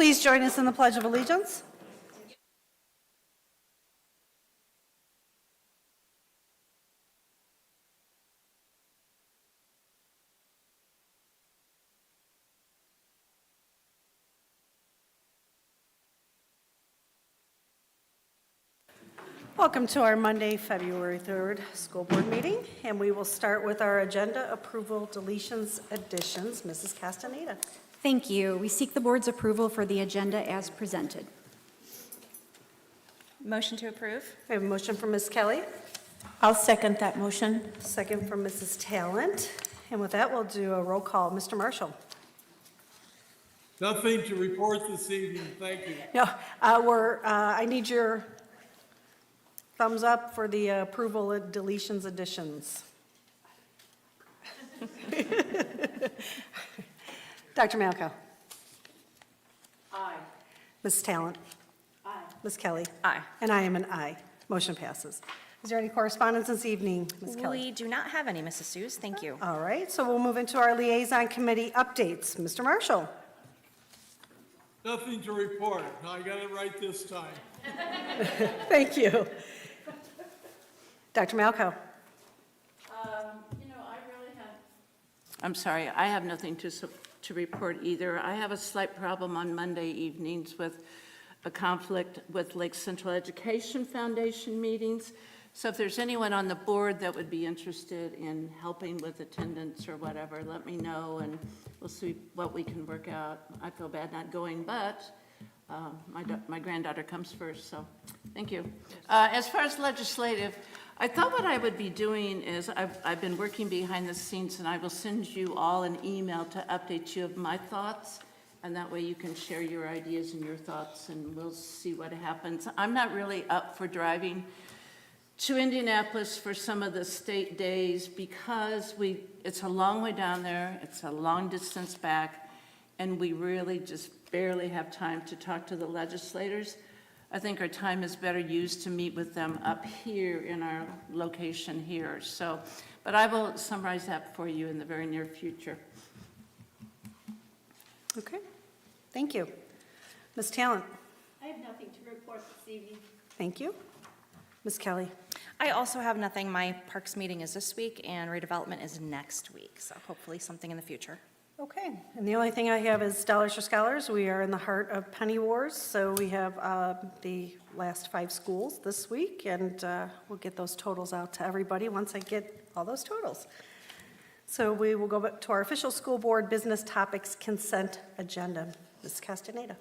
Please join us in the Pledge of Allegiance. Welcome to our Monday, February 3rd school board meeting, and we will start with our agenda approval, deletions, additions. Mrs. Castaneda. Thank you. We seek the board's approval for the agenda as presented. Motion to approve. We have a motion from Ms. Kelly, I'll second that motion. second from Mrs. Talent, and with that, we'll do a roll call. Mr. Marshall. Nothing to report this evening, thank you. No, I need your thumbs up for the approval of deletions, additions. Dr. Malko. Aye. Ms. Talent. Aye. Ms. Kelly. Aye. And I am an aye. Motion passes. Is there any correspondence this evening, Ms. Kelly? We do not have any, Mrs. Seuss. Thank you. All right, so we'll move into our liaison committee updates. Mr. Marshall. Nothing to report, I got it right this time. Thank you. Dr. Malko. I'm sorry, I have nothing to report either. I have a slight problem on Monday evenings with a conflict with Lake Central Education Foundation meetings. So if there's anyone on the board that would be interested in helping with attendance or whatever, let me know and we'll see what we can work out. I feel bad not going, but my granddaughter comes first, so thank you. As far as legislative, I thought what I would be doing is I've been working behind the scenes and I will send you all an email to update you of my thoughts, and that way you can share your ideas and your thoughts and we'll see what happens. I'm not really up for driving to Indianapolis for some of the state days because it's a long way down there, it's a long distance back, and we really just barely have time to talk to the legislators. I think our time is better used to meet with them up here in our location here. So, but I will summarize that for you in the very near future. Okay, thank you. Ms. Talent. I have nothing to report this evening. Thank you. Ms. Kelly. I also have nothing. My parks meeting is this week and redevelopment is next week. So hopefully something in the future. Okay, and the only thing I have is Dollars for Scholars. We are in the heart of Penny Wars, so we have the last 5 schools this week, and we'll get those totals out to everybody once I get all those totals. So we will go back to our official school board business topics consent agenda. Ms. Castaneda.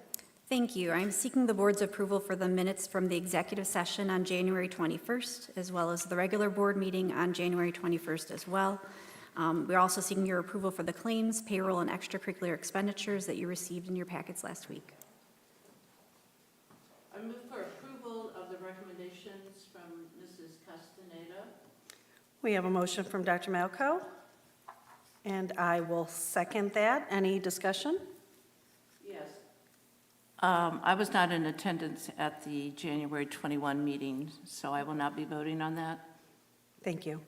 Thank you. I'm seeking the board's approval for the minutes from the executive session on January 21st, as well as the regular board meeting on January 21st as well. We're also seeking your approval for the claims, payroll, and extracurricular expenditures that you received in your packets last week. I move for approval of the recommendations from Mrs. Castaneda. We have a motion from Dr. Malko, and I will second that. Any discussion? Yes. I was not in attendance at the January 21 meeting, so I will not be voting on that. Thank you.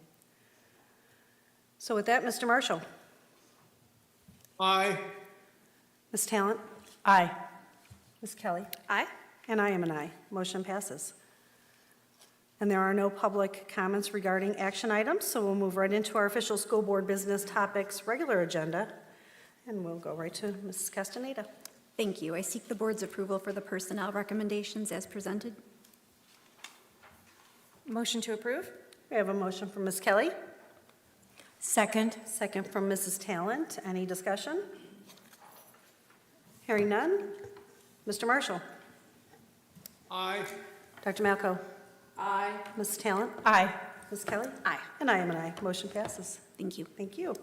So with that, Mr. Marshall. Aye, Ms. Talent? Aye. Ms. Kelly? Aye. And I am an aye. Motion passes. And there are no public comments regarding action items, so we'll move right into our official school board business topics regular agenda, and we'll go right to Mrs. Castaneda. Thank you. I seek the board's approval for the personnel recommendations as presented. Motion to approve. We have a motion from Ms. Kelly, Second. second from Mrs. Talent. Any discussion? Hearing none. Mr. Marshall? aye, Dr. Malko? Aye. Ms. Talent? Aye. Ms. Kelly? Aye. And I am an aye. Motion passes. Thank you. Thank you.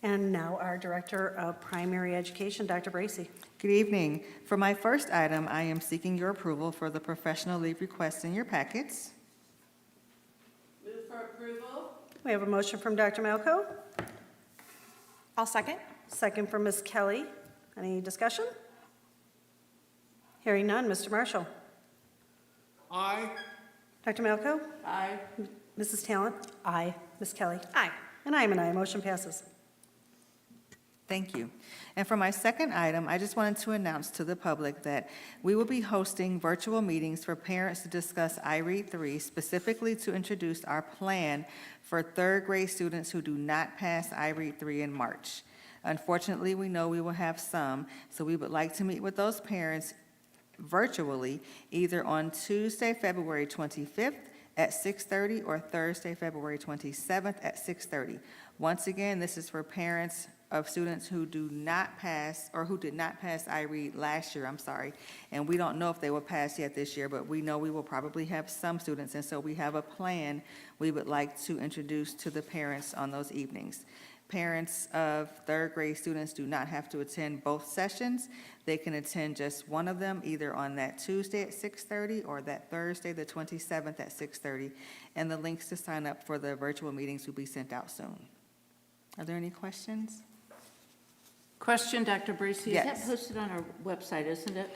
And now our Director of Primary Education, Dr. Bracy. Good evening. For my first item, I am seeking your approval for the professional leave requests in your packets. Move for approval. We have a motion from Dr. Malko, I'll second. second from Ms. Kelly. Any discussion? Hearing none. Mr. Marshall? aye, Dr. Malko? Aye. Mrs. Talent? Aye. Ms. Kelly? Aye. And I am an aye. Motion passes. Thank you. And for my second item, I just wanted to announce to the public that we will be hosting virtual meetings for parents to discuss iRead 3, specifically to introduce our plan for third grade students who do not pass iRead 3 in March. Unfortunately, we know we will have some, so we would like to meet with those parents virtually, either on Tuesday, February 25th at 6:30 or Thursday, February 27th at 6:30. Once again, this is for parents of students who do not pass, or who did not pass iRead last year, and we don't know if they will pass yet this year, but we know we will probably have some students, and so we have a plan we would like to introduce to the parents on those evenings. Parents of third grade students do not have to attend both sessions. They can attend just one of them, either on that Tuesday at 6:30 or that Thursday, the 27th at 6:30, and the links to sign up for the virtual meetings will be sent out soon. Are there any questions? Question, Dr. Bracy? Is Yes. that posted on our website, isn't it?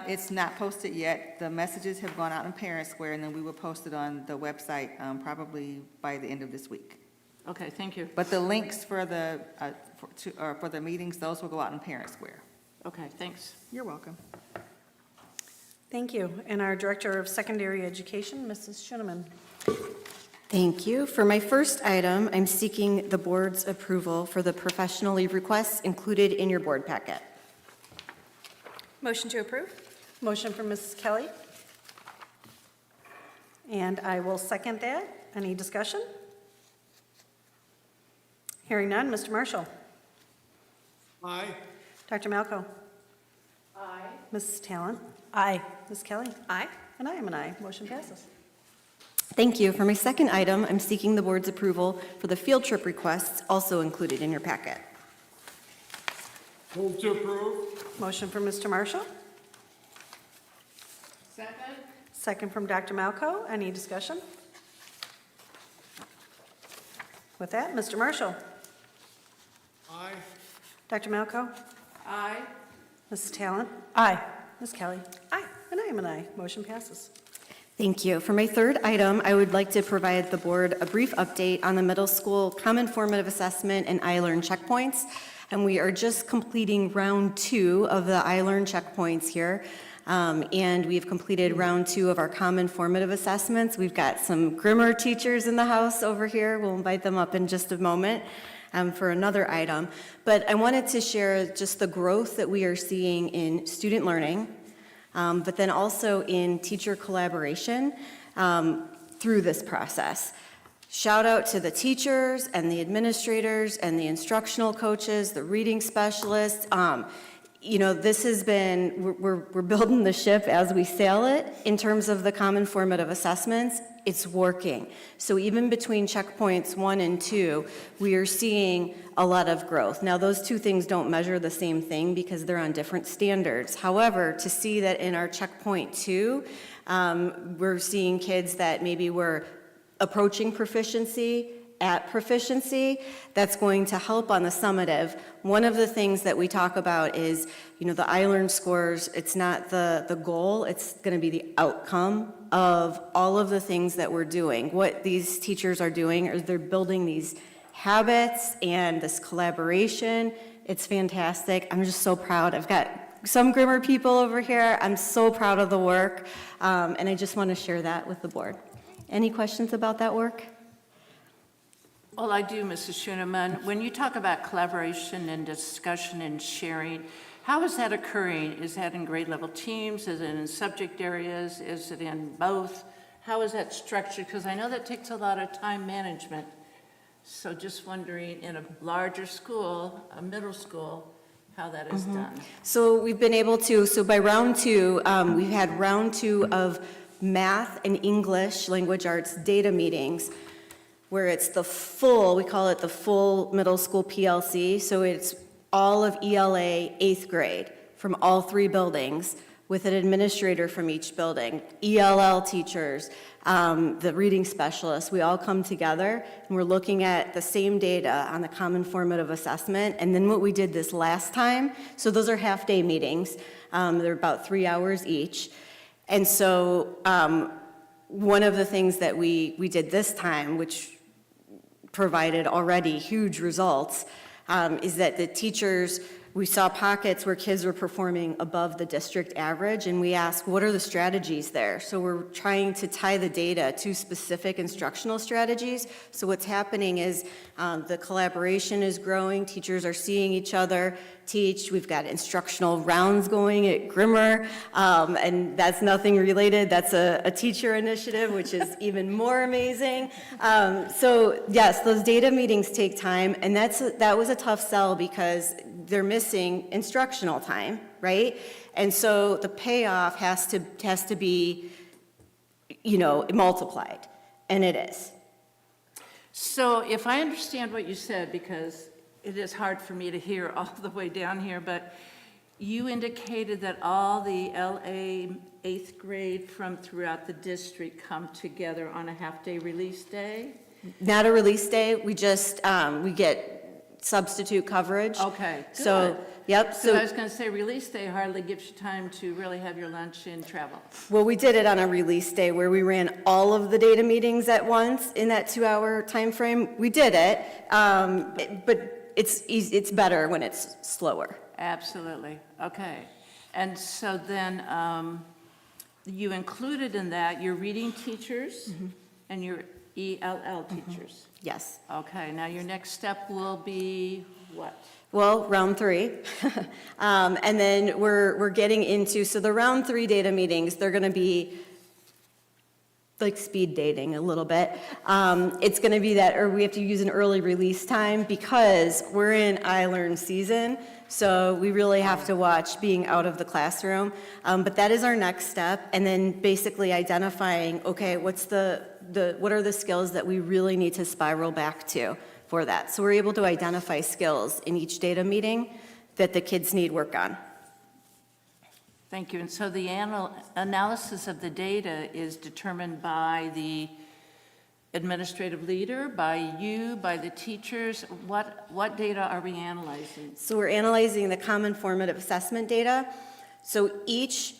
It's not posted yet. The messages have gone out in Parent Square, and then we will post it on the website probably by the end of this week. Okay, thank you. But the links for the meetings, those will go out in Parent Square. Okay, thanks. You're welcome. Thank you. And our Director of Secondary Education, Mrs. Schoeneman. Thank you. For my first item, I'm seeking the board's approval for the professional leave requests included in your board packet. Motion to approve? Motion from Mrs. Kelly. And I will second that. Any discussion? Hearing none, Mr. Marshall. Aye. Dr. Malco. Aye. Mrs. Talon. Aye. Ms. Kelly. Aye. And I am an aye. Motion passes. Thank you. For my second item, I'm seeking the board's approval for the field trip requests also included in your packet. Move to approve. Motion from Mr. Marshall. Second? Second from Dr. Malco. Any discussion? With that, Mr. Marshall. Aye. Dr. Malco. Aye. Mrs. Talon. Aye. Ms. Kelly. Aye. And I am an aye. Motion passes. Thank you. For my third item, I would like to provide the board a brief update on the middle school common formative assessment and iLearn checkpoints. And we are just completing round 2 of the iLearn checkpoints here. And we've completed round 2 of our common formative assessments. We've got some Grimmer teachers in the house over here. We'll invite them up in just a moment for another item. But I wanted to share just the growth that we are seeing in student learning, but then also in teacher collaboration through this process. Shout out to the teachers and the administrators and the instructional coaches, the reading specialists. This has been, we're building the ship as we sail it in terms of the common formative assessments. It's working. So even between checkpoints 1 and 2, we are seeing a lot of growth. Now, those two things don't measure the same thing because they're on different standards. However, to see that in our checkpoint 2, we're seeing kids that maybe were approaching proficiency, at proficiency, that's going to help on the summative. One of the things that we talk about is, the iLearn scores, it's not the goal, it's going to be the outcome of all of the things that we're doing. What these teachers are doing is they're building these habits and this collaboration. It's fantastic. I'm just so proud. I've got some Grimmer people over here. I'm so proud of the work, and I just want to share that with the board. Any questions about that work? Well, I do, Mrs. Schoeneman. When you talk about collaboration and discussion and sharing, how is that occurring? Is that in grade level teams? Is it in subject areas? Is it in both? How is that structured? Because I know that takes a lot of time management. So just wondering, in a larger school, a middle school, how that is done. So we've been able to, so by round 2, we've had round 2 of math and English language arts data meetings, where it's the full, we call it the full middle school PLC, so it's all of ELA 8th grade from all 3 buildings with an administrator from each building, ELL teachers, the reading specialists, we all come together and we're looking at the same data on the common formative assessment. And then what we did this last time, so those are half-day meetings, they're about 3 hours each. And so one of the things that we did this time, which provided already huge results, is that the teachers, we saw pockets where kids were performing above the district average, and we asked, what are the strategies there? So we're trying to tie the data to specific instructional strategies. So what's happening is the collaboration is growing, teachers are seeing each other teach, we've got instructional rounds going at Grimmer, and that's nothing related, that's a teacher initiative, which is even more amazing. So yes, those data meetings take time, and that was a tough sell because they're missing instructional time, right? And so the payoff has to be, multiplied, and it is. So if I understand what you said, because it is hard for me to hear all the way down here, but you indicated that all the LA 8th grade from throughout the district come together on a half-day release day? Not a release day, we just, we get substitute coverage. Okay, So, good. yep, So I so, was going to say, release day hardly gives you time to really have your lunch and travel. well, we did it on a release day where we ran all of the data meetings at once in that 2-hour time frame. We did it, but it's better when it's slower. Absolutely, okay. And so then you included in that your reading teachers and your ELL teachers. Yes. Okay, now your next step will be what? Well, round 3. And then we're getting into, so the round 3 data meetings, they're going to be like speed dating a little bit. It's going to be that, or we have to use an early release time because we're in iLearn season, so we really have to watch being out of the classroom. But that is our next step, and then basically identifying, okay, what are the skills that we really need to spiral back to for that? So we're able to identify skills in each data meeting that the kids need work on. Thank you. And so the analysis of the data is determined by the administrative leader, by you, by the teachers? What data are we analyzing? So we're analyzing the common formative assessment data. So each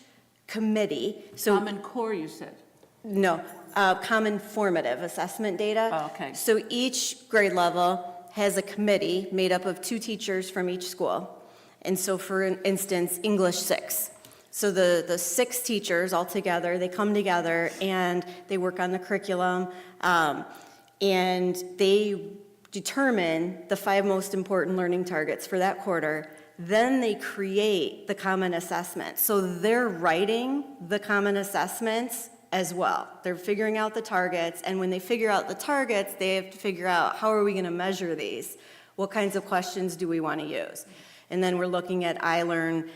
committee, Common Core, you said? no, common formative assessment data. Oh, okay. So each grade level has a committee made up of 2 teachers from each school. And so for instance, English 6. So the 6 teachers all together, they come together and they work on the curriculum, and they determine the 5 most important learning targets for that quarter. Then they create the common assessment. So they're writing the common assessments as well. They're figuring out the targets, and when they figure out the targets, they have to figure out, how are we going to measure these? What kinds of questions do we want to use? And then we're looking at iLearn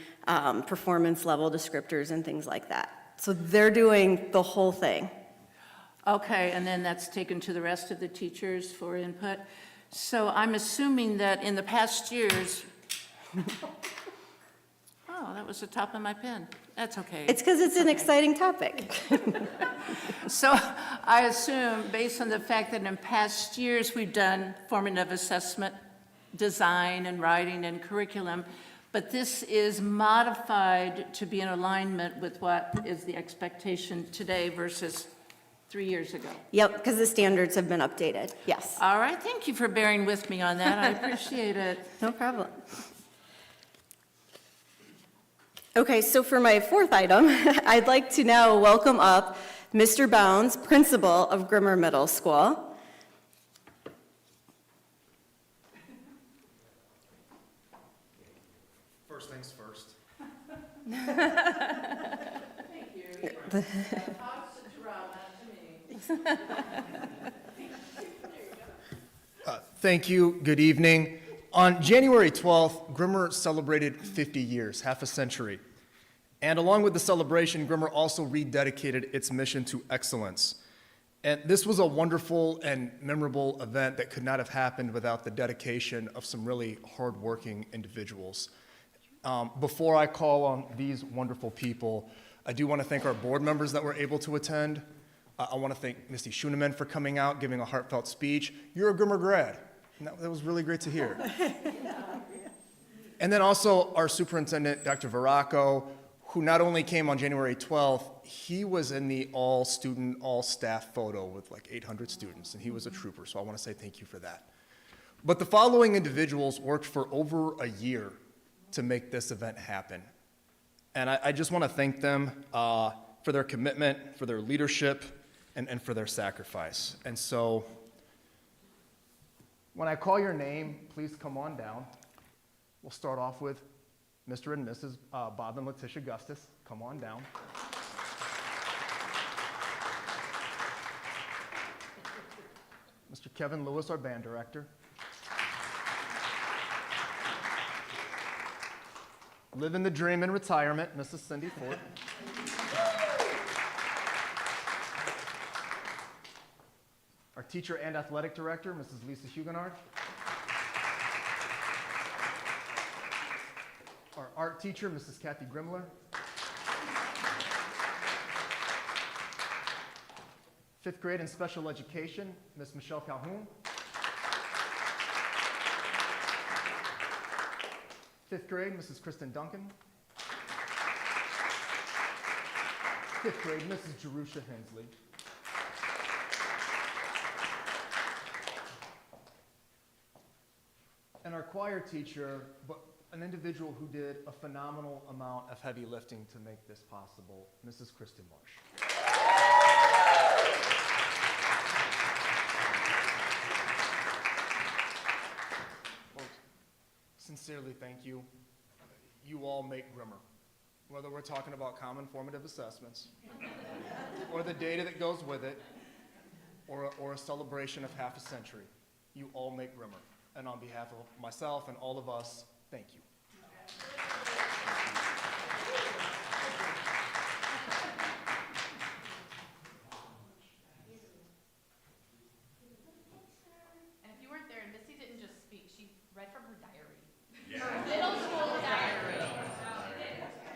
performance level descriptors and things like that. So they're doing the whole thing. Okay, and then that's taken to the rest of the teachers for input. So I'm assuming that in the past years, oh, that was the top of my pen. That's okay. It's because it's an exciting topic. So I assume, based on the fact that in past years, we've done formative assessment, design and writing and curriculum, but this is modified to be in alignment with what is the expectation today versus 3 years ago. Yep, because the standards have been updated, yes. All right, thank you for bearing with me on that. I appreciate it. No problem. Okay, so for my 4th item, I'd like to now welcome up Mr. Bounds, principal of Grimmer Middle School. First things first. Thank you. Good evening. On January 12th, Grimmer celebrated 50 years, half a century. And along with the celebration, Grimmer also rededicated its mission to excellence. And this was a wonderful and memorable event that could not have happened without the dedication of some really hardworking individuals. Before I call on these wonderful people, I do want to thank our board members that were able to attend. I want to thank Misty Schoenemann for coming out, giving a heartfelt speech. You're a Grimmer grad, and that was really great to hear. And then also our superintendent, Dr. Veraco, who not only came on January 12th, he was in the all-student, all-staff photo with like 800 students, and he was a trooper, so I want to say thank you for that. But the following individuals worked for over a year to make this event happen. And I just want to thank them for their commitment, for their leadership, and for their sacrifice. And so, when I call your name, please come on down. We'll start off with Mr. and Mrs. Bob and Letitia Gustis. Come on down. Mr. Kevin Lewis, our band director. Living the dream in retirement, Mrs. Cindy Ford. Our teacher and athletic director, Mrs. Lisa Huguenard. Our art teacher, Mrs. Kathy Grimler. Fifth grade and special education, Ms. Michelle Calhoun. Fifth grade, Mrs. Kristen Duncan. Fifth grade, Mrs. Jerusha Hensley. And our choir teacher, but an individual who did a phenomenal amount of heavy lifting to make this possible, Mrs. Kristen Marsh. Well, sincerely, thank you. You all make Grimmer. Whether we're talking about common formative assessments, or the data that goes with it, or a celebration of half a century, you all make Grimmer. And on behalf of myself and all of us, thank you. And if you weren't there, and Missy didn't just speak, she read from her diary. Her middle school diary.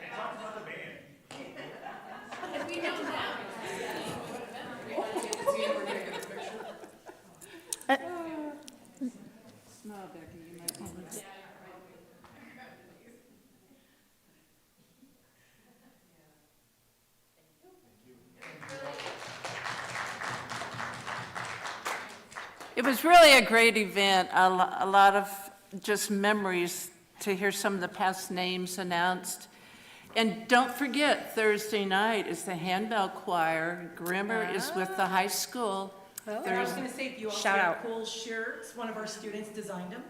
And talked about the band. And we know now. Smile, Becky, you might want to. It was really a great event, a lot of just memories to hear some of the past names announced. And don't forget, Thursday night is the handbell choir. Grimmer is with the high school. I was Thursday. going to say, if you also Shout have out. cool shirts, one of our students designed them.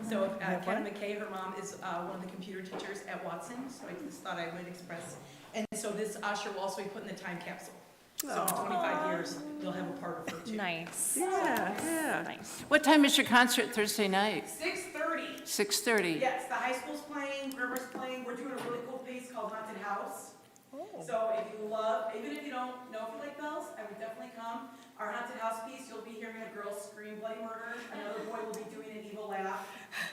So Kevin McKay, her mom is one of the computer teachers at Watson, so I just thought I would express. And so this usher will also be put in the time capsule. So in 25 years, you'll have a part of her too. Nice. Yeah. Nice. What time is your concert Thursday night? 6:30. 6:30? Yes, the high school's playing, Grimmer's playing. We're doing a really cool piece called Haunted House. So if you love, even if you don't know if you like bells, I would definitely come. Our Haunted House piece, you'll be hearing a girl scream bloody murder. Another boy will be doing an evil laugh.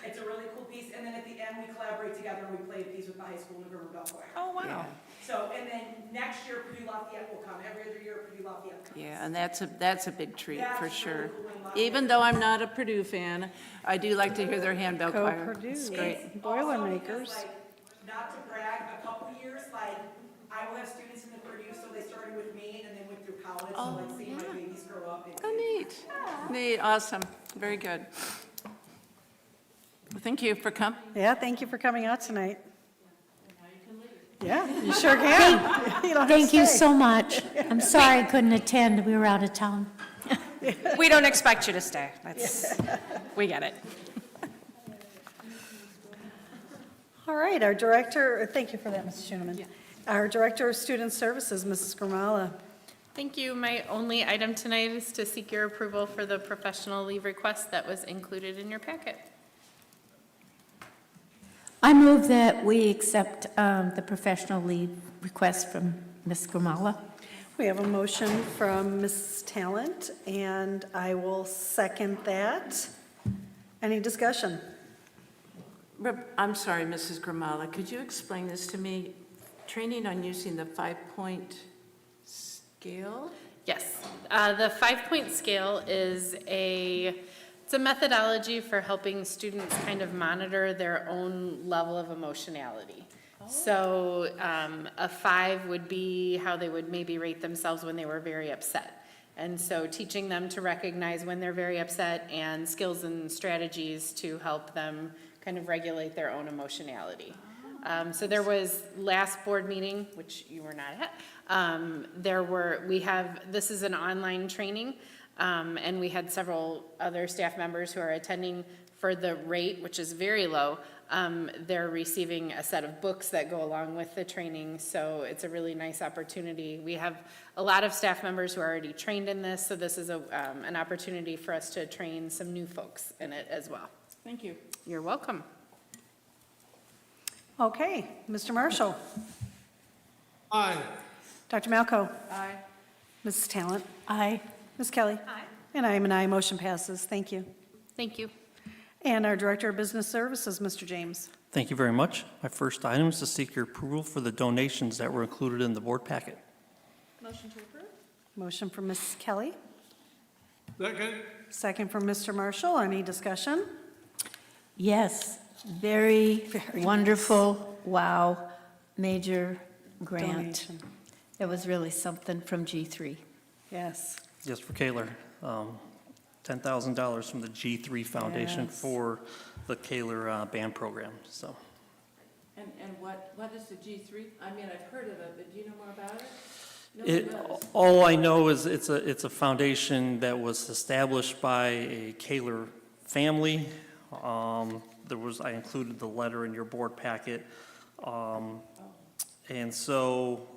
It's a really cool piece. And then at the end, we collaborate together and we play a piece with the high school and the Grimmer Bell Choir. Oh, wow. So, and then next year, Purdue Lafayette will come. Every other year, Purdue Lafayette comes. Yeah, and that's a big treat for That's sure. really cool when Lafayette- Even though I'm not a Purdue fan, I do like to hear their handbell Go choir. Purdue. It's great. It's Boilermakers. also because, like, not to brag, a couple years, like, I will have students in the Purdue, so they started with me and then went through college, so like seeing my babies grow up. Oh, neat. Neat, awesome, very good. Well, thank you for coming. Yeah, thank you for coming out tonight. Yeah, you sure can. You don't have to Thank you stay. so much. I'm sorry I couldn't attend, we were out of town. We don't expect you to stay. That's, we get it. All right, our director, thank you for that, Mrs. Schoeneman. Our Director of Student Services, Mrs. Grimala. Thank you. My only item tonight is to seek your approval for the professional leave request that was included in your packet. I move that we accept the professional leave request from Ms. Grimala. We have a motion from Mrs. Talent, and I will second that. Any discussion? I'm sorry, Mrs. Grimala, could you explain this to me? Training on using the 5-point scale? Yes, the 5-point scale is it's a methodology for helping students kind of monitor their own level of emotionality. So a 5 would be how they would maybe rate themselves when they were very upset. And so teaching them to recognize when they're very upset and skills and strategies to help them kind of regulate their own emotionality. So there was last board meeting, which you were not at, this is an online training, and we had several other staff members who are attending. For the rate, which is very low, they're receiving a set of books that go along with the training, so it's a really nice opportunity. We have a lot of staff members who are already trained in this, so this is an opportunity for us to train some new folks in it as well. Thank you. You're welcome. Okay, Mr. Marshall? Aye. Dr. Malco? Aye. Mrs. Talent? Aye. Ms. Kelly? Aye. And I am an aye, motion passes. Thank you. Thank you. And our Director of Business Services, Mr. James. Thank you very much. My first item is to seek your approval for the donations that were included in the board packet. Motion to approve? Motion from Mrs. Kelly, Second. second from Mr. Marshall. Any discussion? Yes, very wonderful, wow, major grant. Donation. It was really something from G3. Yes. Yes, for Kaler. $10,000 from the G3 Foundation Yes. for the Kaler band program, so. And what is the G3? I mean, I've heard of it, but do you know more about it? No one does. All I know is it's a foundation that was established by a Kaler family. I included the letter in your board packet. And so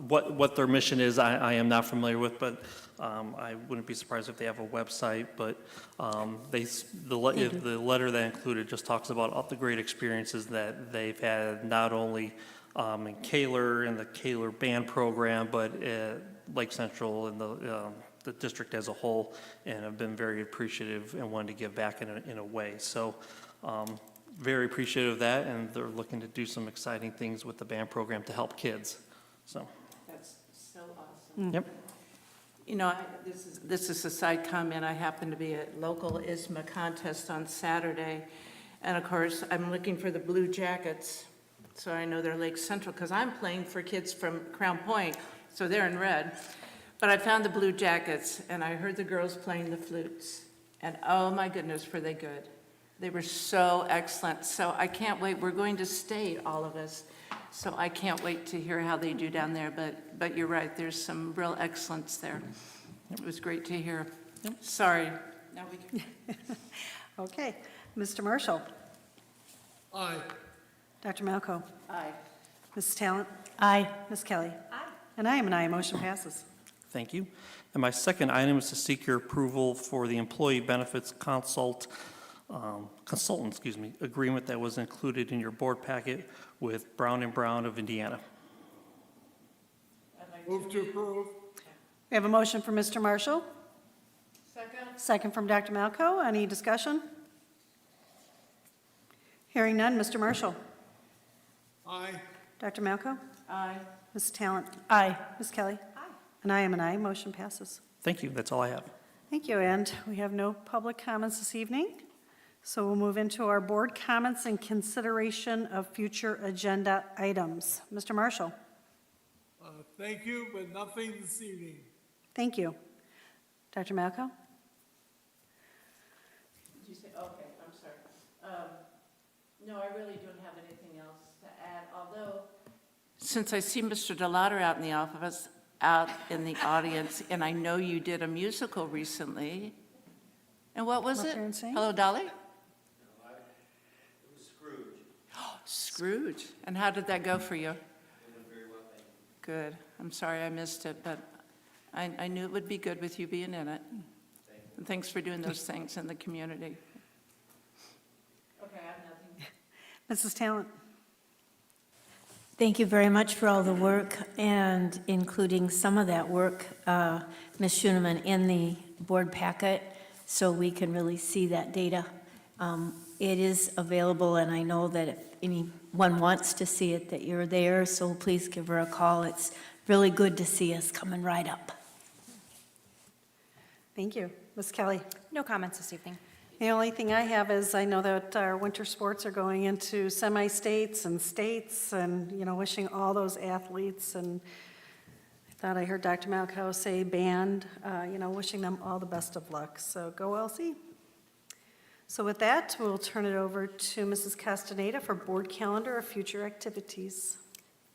what their mission is, I am not familiar with, but I wouldn't be surprised if they have a website, but the letter that included just talks about all the great experiences that they've had, not only in Kaler and the Kaler band program, but at Lake Central and the district as a whole, and have been very appreciative and wanted to give back in a way. So very appreciative of that, and they're looking to do some exciting things with the band program to help kids. So, That's so awesome. yep. You know, this is a side comment. I happened to be at local ISMA contest on Saturday, and of course, I'm looking for the Blue Jackets, so I know they're Lake Central, because I'm playing for kids from Crown Point, so they're in red. But I found the Blue Jackets, and I heard the girls playing the flutes, and oh my goodness, were they good. They were so excellent, so I can't wait. We're going to state, all of us, so I can't wait to hear how they do down there, but you're right, there's some real excellence there. It was great to hear. Sorry. Now we can. Okay, Mr. Marshall? Aye. Dr. Malco? Aye. Mrs. Talent? Aye. Ms. Kelly? Aye. And I am an aye, motion passes. Thank you. And my second item is to seek your approval for the employee benefits consultant agreement that was included in your board packet with Brown & Brown of Indiana. Move to approve. We have a motion from Mr. Marshall, Second. second from Dr. Malco. Any discussion? Hearing none, Mr. Marshall? Aye. Dr. Malco? Aye. Ms. Talent? Aye. Ms. Kelly? Aye. And I am an aye, motion passes. Thank you. That's all I have. Thank you, and we have no public comments this evening, so we'll move into our board comments and consideration of future agenda items. Mr. Marshall? Thank you, but nothing this evening. Thank you. Dr. Malco? Did you say, okay, I'm sorry. No, I really don't have anything else to add, although, since I see Mr. DeLauder out in the office, out in the audience, and I know you did a musical recently. And what was Come up it? here and sing. Hello, Dolly? It was Scrooge. Scrooge. And how did that go for you? It went very well, thank you. Good. I'm sorry I missed it, but I knew it would be good with you being in it. And thanks for doing those things in the community. Okay, I have nothing. Mrs. Talent? Thank you very much for all the work and including some of that work, Ms. Schoeneman, in the board packet so we can really see that data. It is available, and I know that if anyone wants to see it, that you're there, so please give her a call. It's really good to see us coming right up. Thank you. Ms. Kelly? No comments this evening. The only thing I have is I know that our winter sports are going into semi-states and states and, wishing all those athletes and Thought I heard Dr. Malkow say band, wishing them all the best of luck. So go LC. So with that, we'll turn it over to Mrs. Castaneda for board calendar of future activities.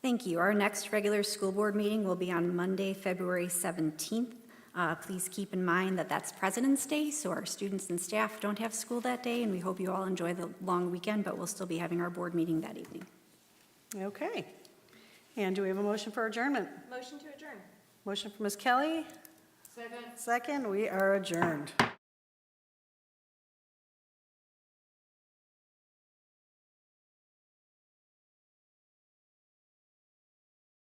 Thank you. Our next regular school board meeting will be on Monday, February 17th. Please keep in mind that that's President's Day, so our students and staff don't have school that day, and we hope you all enjoy the long weekend, but we'll still be having our board meeting that evening. Okay. And do we have a motion for adjournment? Motion to adjourn. Motion for Ms. Kelly? Second. Second, we are adjourned.